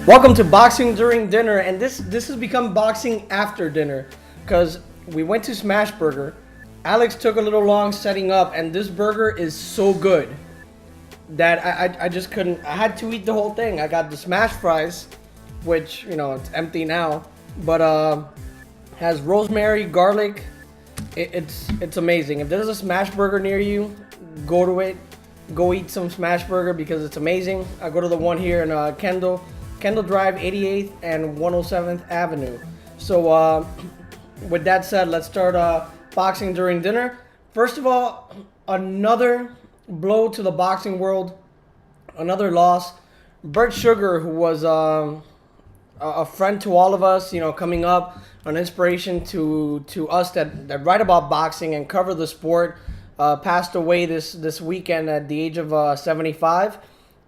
Welcome to Boxing During Dinner, and this has become Boxing After Dinner, because we went to Smash Burger. Alex took a little long setting up, and this burger is so good that I just couldn't. I had to eat the whole thing. I got the smash fries, which, you know, it's empty now, but has rosemary, garlic. It's amazing. If there's a smash burger near you, go to it. Go eat some smash burger because it's amazing. I go to the one here in Kendall Drive, 88th and 107th Avenue. So with that said, let's start Boxing During Dinner. First of all, another blow to the boxing world, another loss. Bert Sugar, who was a friend to all of us, you know, coming up, an inspiration to us that write about boxing and cover the sport, passed away this weekend at the age of 75.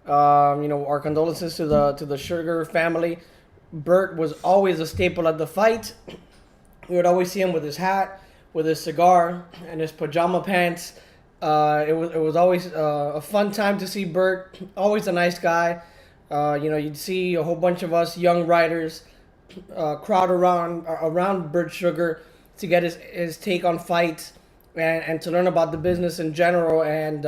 You know, our condolences to the Sugar family. Bert was always a staple at the fight. We would always see him with his hat, with his cigar, and his pajama pants. It was always a fun time to see Bert. Always a nice guy. You know, you'd see a whole bunch of us young writers crowd around Bert Sugar to get his take on fights and to learn about the business in general. And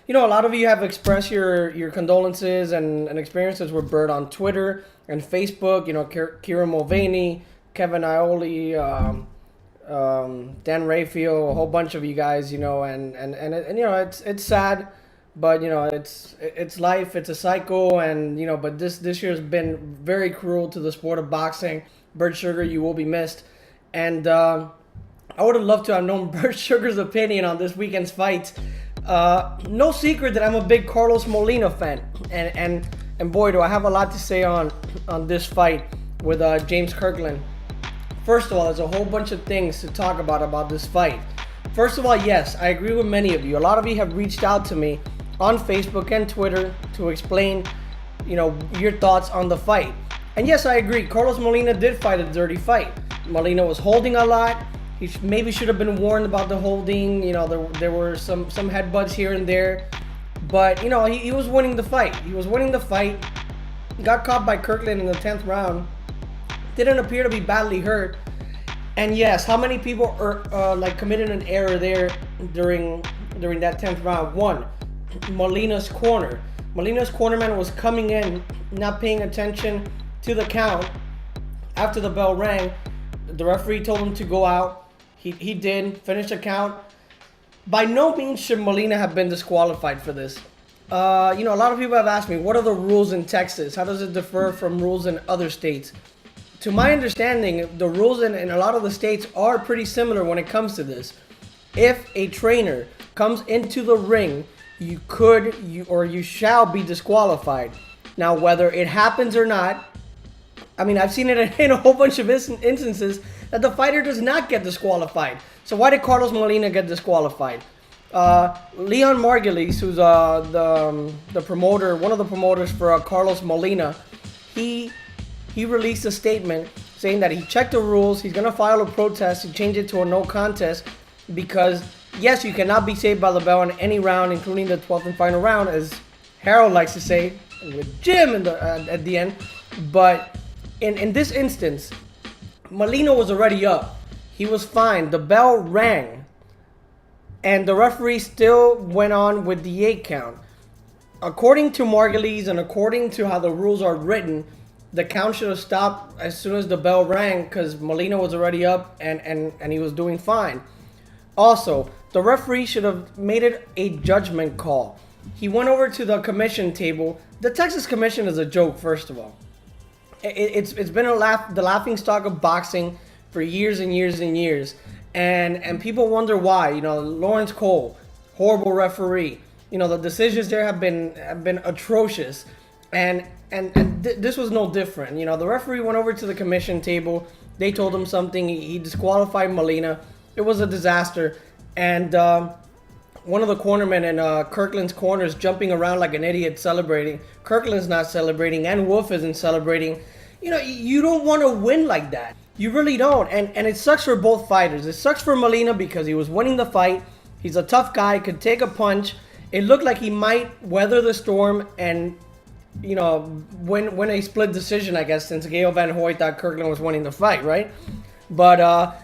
you know, a lot of you have expressed your condolences and experiences with Bert on Twitter and Facebook. You know, Kira Mulvaney, Kevin Ioli, Dan Rayfield, a whole bunch of you guys. You know, and you know, it's sad, but you know, it's life. It's a cycle, and you know, but this year has been very cruel to the sport of boxing. Bert Sugar, you will be missed, and I would have loved to have known Bert Sugar's opinion on this weekend's fight. No secret that I'm a big Carlos Molina fan, and boy, do I have a lot to say on this fight with James Kirkland. First of all, there's a whole bunch of things to talk about this fight. First of all, yes, I agree with many of you. A lot of you have reached out to me on Facebook and Twitter to explain, you know, your thoughts on the fight. And yes, I agree. Carlos Molina did fight a dirty fight. Molina was holding a lot. He maybe should have been warned about the holding. You know, there were some headbutts here and there. But, you know, he was winning the fight. He was winning the fight. Got caught by Kirkland in the 10th round. Didn't appear to be badly hurt. And yes, how many people are committed an error there during that 10th round? One, Molina's corner. Molina's cornerman was coming in, not paying attention to the count. After the bell rang, the referee told him to go out. He did, finish the count. By no means should Molina have been disqualified for this. You know, a lot of people have asked me, what are the rules in Texas? How does it differ from rules in other states? To my understanding, the rules in a lot of the states are pretty similar when it comes to this. If a trainer comes into the ring, you shall be disqualified. Now, whether it happens or not, I mean, I've seen it in a whole bunch of instances that the fighter does not get disqualified. So why did Carlos Molina get disqualified? Leon Margulies, who's the promoter, one of the promoters for Carlos Molina, he released a statement saying that he checked the rules. He's gonna file a protest to change it to a no contest because yes, you cannot be saved by the bell in any round, including the 12th and final round, as Harold likes to say, with Jim at the end. But in this instance, Molina was already up. He was fine. The bell rang. And the referee still went on with the 8 count. According to Margulies and according to how the rules are written, the count should have stopped as soon as the bell rang because Molina was already up and he was doing fine. Also, the referee should have made it a judgment call. He went over to the commission table. The Texas Commission is a joke, first of all. It's been the laughing stock of boxing for years and years and years, and people wonder why. You know, Lawrence Cole, horrible referee. You know, the decisions there have been atrocious, and this was no different. You know, the referee went over to the commission table. They told him something. He disqualified Molina. It was a disaster, and one of the cornermen in Kirkland's corner is jumping around like an idiot celebrating. Kirkland's not celebrating, and Wolf isn't celebrating. You know, you don't want to win like that. You really don't. And it sucks for both fighters. It sucks for Molina because he was winning the fight. He's a tough guy, could take a punch. It looked like he might weather the storm and win a split decision, I guess, since Gail Van Hoyt thought Kirkland was winning the fight, right? But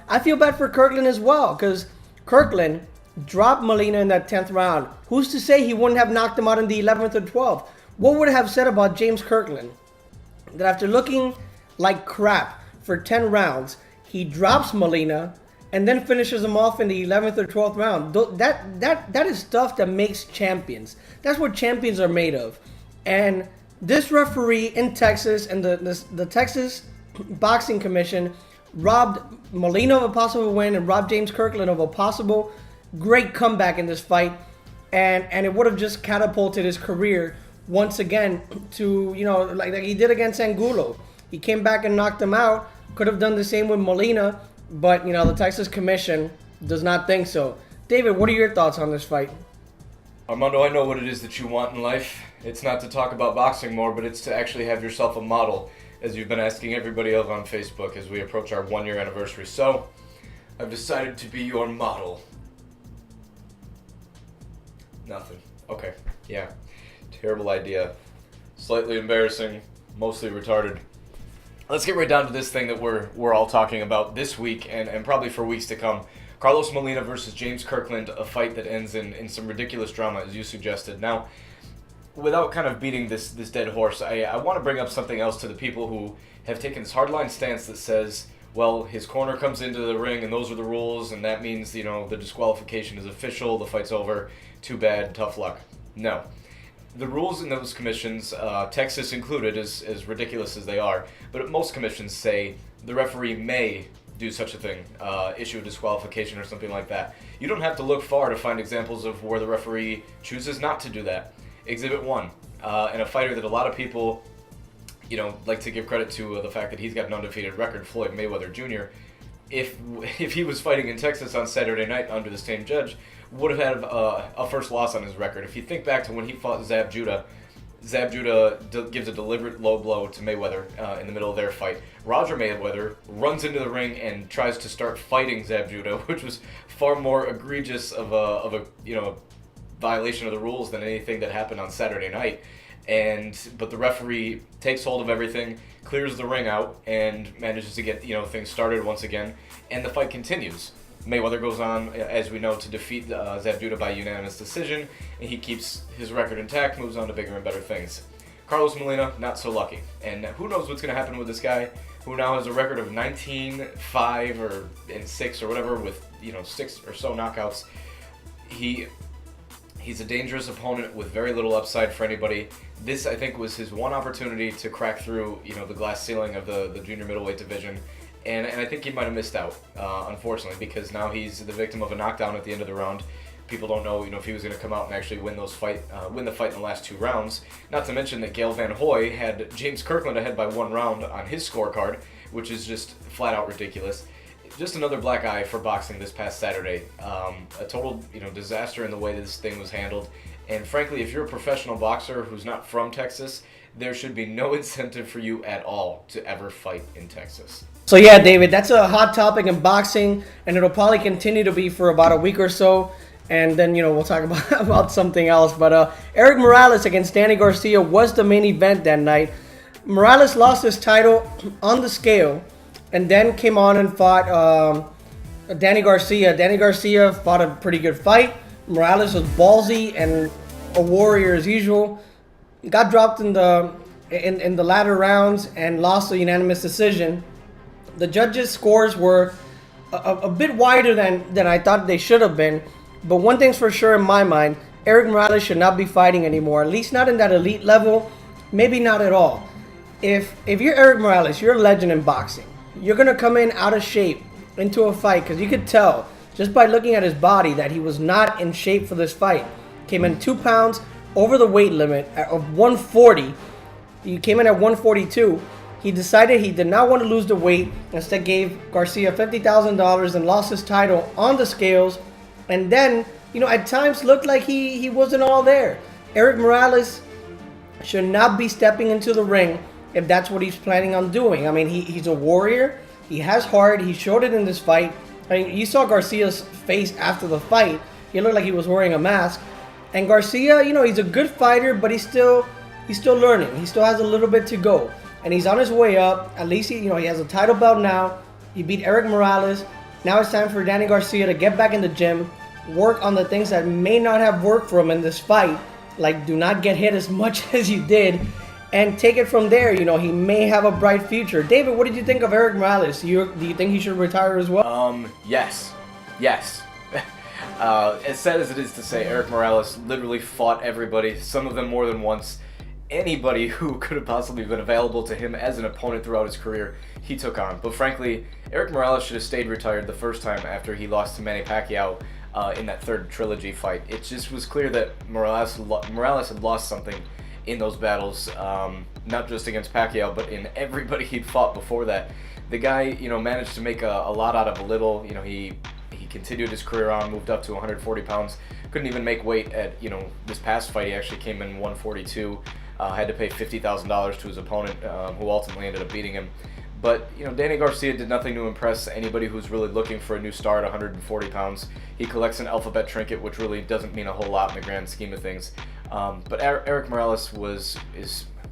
I feel bad for Kirkland as well, because Kirkland dropped Molina in that 10th round. Who's to say he wouldn't have knocked him out in the 11th or 12th? What would it have said about James Kirkland? That after looking like crap for 10 rounds, he drops Molina and then finishes him off in the 11th or 12th round. That is stuff that makes champions. That's what champions are made of. And this referee in Texas and the Texas Boxing Commission robbed Molina of a possible win and robbed James Kirkland of a possible great comeback in this fight. And it would have just catapulted his career once again to, like he did against Angulo. He came back and knocked him out. Could have done the same with Molina, but, the Texas Commission does not think so. David, what are your thoughts on this fight? Armando, I know what it is that you want in life. It's not to talk about boxing more, but it's to actually have yourself a model, as you've been asking everybody else on Facebook as we approach our 1-year anniversary. So, I've decided to be your model. Nothing. Okay. Yeah. Terrible idea. Slightly embarrassing. Mostly retarded. Let's get right down to this thing that we're all talking about this week and probably for weeks to come. Carlos Molina versus James Kirkland, a fight that ends in some ridiculous drama, as you suggested. Now, without kind of beating this dead horse, I want to bring up something else to the people who have taken this hardline stance that says, well, his corner comes into the ring and those are the rules, and that means, the disqualification is official, the fight's over, too bad, tough luck. No. The rules in those commissions, Texas included, as ridiculous as they are, but most commissions say the referee may do such a thing, issue a disqualification or something like that. You don't have to look far to find examples of where the referee chooses not to do that. Exhibit 1, and a fighter that a lot of people, like to give credit to the fact that he's got an undefeated record, Floyd Mayweather Jr., if he was fighting in Texas on Saturday night under the same judge, would have had a first loss on his record. If you think back to when he fought Zab Judah gives a deliberate low blow to Mayweather in the middle of their fight. Roger Mayweather runs into the ring and tries to start fighting Zab Judah, which was far more egregious of a violation of the rules than anything that happened on Saturday night. But the referee takes hold of everything, clears the ring out, and manages to get things started once again, and the fight continues. Mayweather goes on, as we know, to defeat Zab Judah by unanimous decision, and he keeps his record intact, moves on to bigger and better things. Carlos Molina, not so lucky. And who knows what's going to happen with this guy, who now has a record of 19-5 or 6 or whatever with 6 or so knockouts. He's a dangerous opponent with very little upside for anybody. This, I think, was his one opportunity to crack through the glass ceiling of the junior middleweight division. And I think he might have missed out, unfortunately, because now he's the victim of a knockdown at the end of the round. People don't know, if he was going to come out and actually win the fight in the last 2 rounds. Not to mention that Gail Van Hoy had James Kirkland ahead by 1 round on his scorecard, which is just flat out ridiculous. Just another black eye for boxing this past Saturday. A total, disaster in the way that this thing was handled. And frankly, if you're a professional boxer who's not from Texas, there should be no incentive for you at all to ever fight in Texas. So yeah, David, that's a hot topic in boxing, and it'll probably continue to be for about a week or so. And then, we'll talk about something else. But Eric Morales against Danny Garcia was the main event that night. Morales lost his title on the scale and then came on and fought Danny Garcia. Danny Garcia fought a pretty good fight. Morales was ballsy and a warrior as usual. Got dropped in the latter rounds and lost a unanimous decision. The judges' scores were a bit wider than I thought they should have been. But one thing's for sure in my mind, Eric Morales should not be fighting anymore, at least not in that elite level, maybe not at all. If you're Eric Morales, you're a legend in boxing. You're going to come in out of shape into a fight, because you could tell just by looking at his body that he was not in shape for this fight. Came in 2 pounds over the weight limit of 140. He came in at 142. He decided he did not want to lose the weight, instead gave Garcia $50,000 and lost his title on the scales. And then, at times looked like he wasn't all there. Eric Morales should not be stepping into the ring if that's what he's planning on doing. I mean, he's a warrior. He has heart. He showed it in this fight. I mean, you saw Garcia's face after the fight. He looked like he was wearing a mask. And Garcia, he's a good fighter, but he's still he's still learning. He still has a little bit to go, and he's on his way up. At least he has a title belt now. He beat Eric Morales. Now it's time for Danny Garcia to get back in the gym, work on the things that may not have worked for him in this fight, like do not get hit as much as you did, and take it from there. He may have a bright future. David, what did you think of Eric Morales? Do you think he should retire as well? Yes. As sad as it is to say, Eric Morales literally fought everybody, some of them more than once. Anybody who could have possibly been available to him as an opponent throughout his career, he took on. But frankly, Eric Morales should have stayed retired the first time after he lost to Manny Pacquiao in that third trilogy fight. It just was clear that Morales had lost something in those battles, not just against Pacquiao, but in everybody he'd fought before that. The guy, managed to make a lot out of a little. He continued his career on, moved up to 140 pounds. Couldn't even make weight at, this past fight. He actually came in 142. Had to pay $50,000 to his opponent, who ultimately ended up beating him. But, Danny Garcia did nothing to impress anybody who's really looking for a new star at 140 pounds. He collects an alphabet trinket, which really doesn't mean a whole lot in the grand scheme of things. But Eric Morales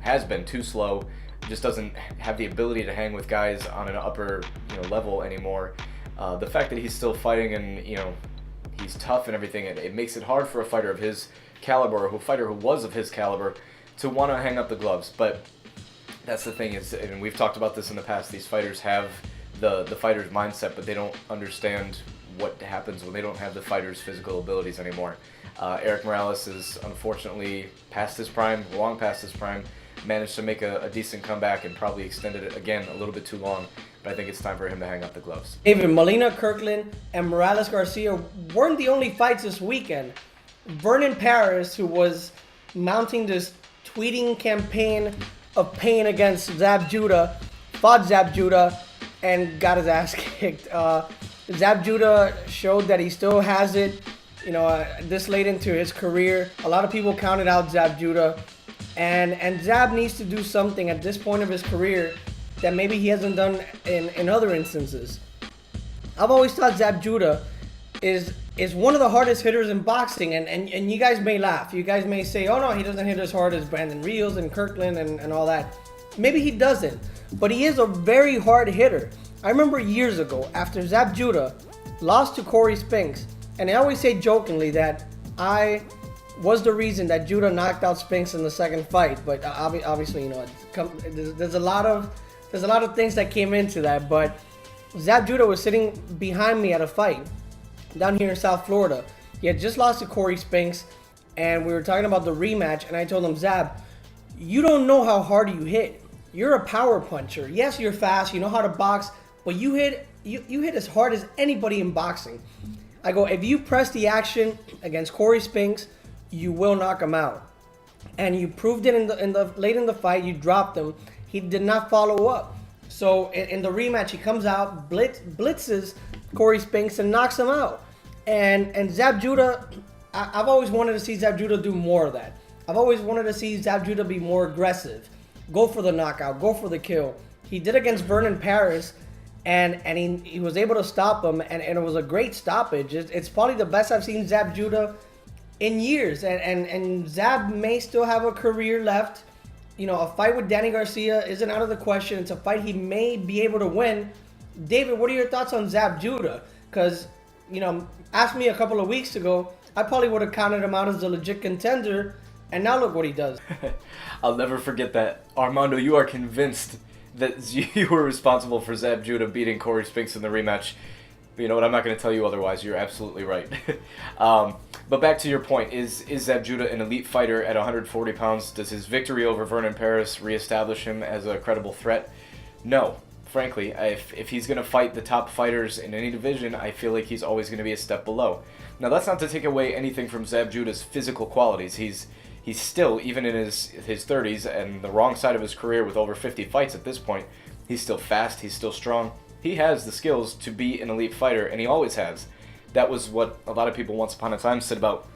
has been too slow. Just doesn't have the ability to hang with guys on an upper level anymore. The fact that he's still fighting and he's tough and everything, it makes it hard for a fighter of his caliber, a fighter who was of his caliber, to want to hang up the gloves. But that's the thing is, and we've talked about this in the past, these fighters have the fighter's mindset, but they don't understand what happens when they don't have the fighter's physical abilities anymore. Eric Morales is unfortunately past his prime, long past his prime, managed to make a decent comeback and probably extended it again a little bit too long. But I think it's time for him to hang up the gloves. David, Molina Kirkland and Morales Garcia weren't the only fights this weekend. Vernon Paris, who was mounting this tweeting campaign of pain against Zab Judah, fought Zab Judah and got his ass kicked. Zab Judah showed that he still has it, this late into his career. A lot of people counted out Zab Judah, and Zab needs to do something at this point of his career that maybe he hasn't done in other instances. I've always thought Zab Judah is one of the hardest hitters in boxing, and you guys may laugh. You guys may say, oh no, he doesn't hit as hard as Brandon Rios and Kirkland and all that. Maybe he doesn't, but he is a very hard hitter. I remember years ago, after Zab Judah lost to Corey Spinks, and I always say jokingly that I was the reason that Judah knocked out Spinks in the second fight, but obviously, there's a lot of things that came into that. But Zab Judah was sitting behind me at a fight down here in South Florida. He had just lost to Corey Spinks, and we were talking about the rematch, and I told him, Zab, you don't know how hard you hit. You're a power puncher. Yes, you're fast, you know how to box, but you hit as hard as anybody in boxing. I go, if you press the action against Corey Spinks, you will knock him out. And you proved it late in the fight. You dropped him. He did not follow up. So in the rematch, he comes out, blitzes Corey Spinks and knocks him out. And Zab Judah, I've always wanted to see Zab Judah do more of that. I've always wanted to see Zab Judah be more aggressive. Go for the knockout. Go for the kill. He did against Vernon Paris, and he was able to stop him, and it was a great stoppage. It's probably the best I've seen Zab Judah in years. And Zab may still have a career left. A fight with Danny Garcia isn't out of the question. It's a fight he may be able to win. David, what are your thoughts on Zab Judah? Because, asked me a couple of weeks ago, I probably would have counted him out as a legit contender, and now look what he does. I'll never forget that. Armando, you are convinced that you were responsible for Zab Judah beating Corey Spinks in the rematch. But you know what? I'm not going to tell you otherwise. You're absolutely right. But back to your point, is Zab Judah an elite fighter at 140 pounds? Does his victory over Vernon Paris reestablish him as a credible threat? No. Frankly, if he's going to fight the top fighters in any division, I feel like he's always going to be a step below. Now, that's not to take away anything from Zab Judah's physical qualities. He's still, even in his 30s and the wrong side of his career with over 50 fights at this point, he's still fast, he's still strong. He has the skills to be an elite fighter, and he always has. That was what a lot of people once upon a time said about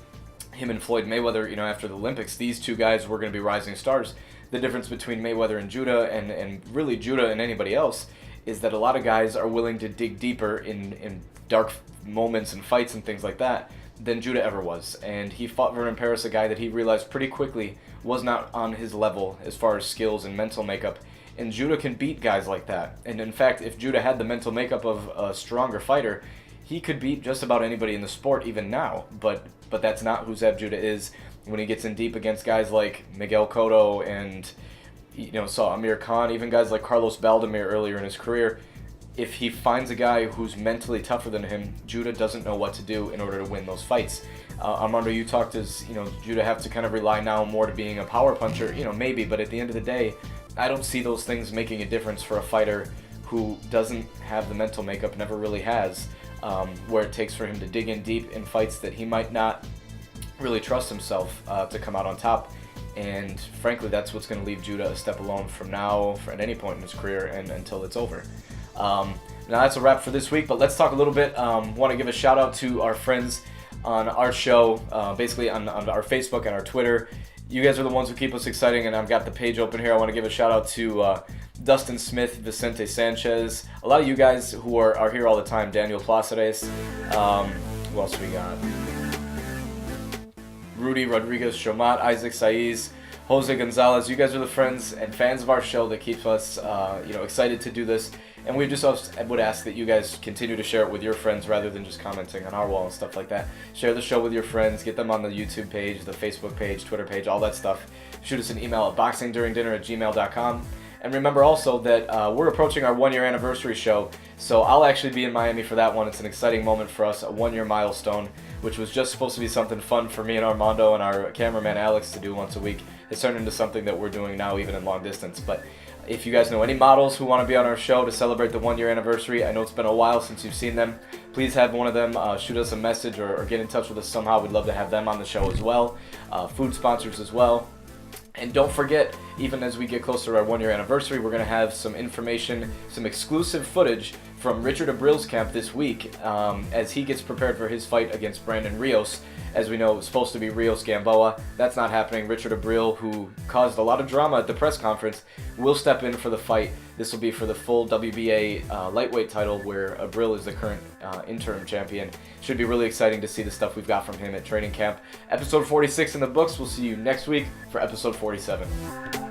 him and Floyd Mayweather, after the Olympics. These two guys were going to be rising stars. The difference between Mayweather and Judah, and really Judah and anybody else, is that a lot of guys are willing to dig deeper in dark moments and fights and things like that than Judah ever was. And he fought Vernon Paris, a guy that he realized pretty quickly was not on his level as far as skills and mental makeup. And Judah can beat guys like that. And in fact, if Judah had the mental makeup of a stronger fighter, he could beat just about anybody in the sport even now. But that's not who Zab Judah is. When he gets in deep against guys like Miguel Cotto and saw Amir Khan, even guys like Carlos Baldomir earlier in his career, if he finds a guy who's mentally tougher than him, Judah doesn't know what to do in order to win those fights. Armando, you talked as, Judah have to kind of rely now more to being a power puncher, maybe, but at the end of the day, I don't see those things making a difference for a fighter who doesn't have the mental makeup, never really has, where it takes for him to dig in deep in fights that he might not really trust himself to come out on top. And frankly, that's what's going to leave Judah a step alone from now, at any point in his career, and until it's over. Now that's a wrap for this week, but let's talk a little bit. Want to give a shout out to our friends on our show, basically on our Facebook and our Twitter. You guys are the ones who keep us exciting, and I've got the page open here. I want to give a shout out to Dustin Smith, Vicente Sanchez, a lot of you guys who are here all the time, Daniel Placeres. Who else we got? Rudy Rodriguez Chomat, Isaac Saiz, Jose Gonzalez. You guys are the friends and fans of our show that keeps us excited to do this. And we just would ask that you guys continue to share it with your friends rather than just commenting on our wall and stuff like that. Share the show with your friends. Get them on the YouTube page, the Facebook page, Twitter page, all that stuff. Shoot us an email at boxingduringdinner@gmail.com. And remember also that we're approaching our 1-year anniversary show, so I'll actually be in Miami for that one. It's an exciting moment for us, a 1-year milestone, which was just supposed to be something fun for me and Armando and our cameraman Alex to do once a week. It's turned into something that we're doing now, even in long distance. But if you guys know any models who want to be on our show to celebrate the 1-year anniversary, I know it's been a while since you've seen them, please have one of them shoot us a message or get in touch with us somehow. We'd love to have them on the show as well. Food sponsors as well. And don't forget, even as we get closer to our 1-year anniversary, we're going to have some information, some exclusive footage from Richard Abril's camp this week as he gets prepared for his fight against Brandon Rios. As we know, it was supposed to be Rios Gamboa. That's not happening. Richard Abril, who caused a lot of drama at the press conference, will step in for the fight. This will be for the full WBA lightweight title, where Abril is the current interim champion. Should be really exciting to see the stuff we've got from him at training camp. Episode 46 in the books. We'll see you next week for episode 47.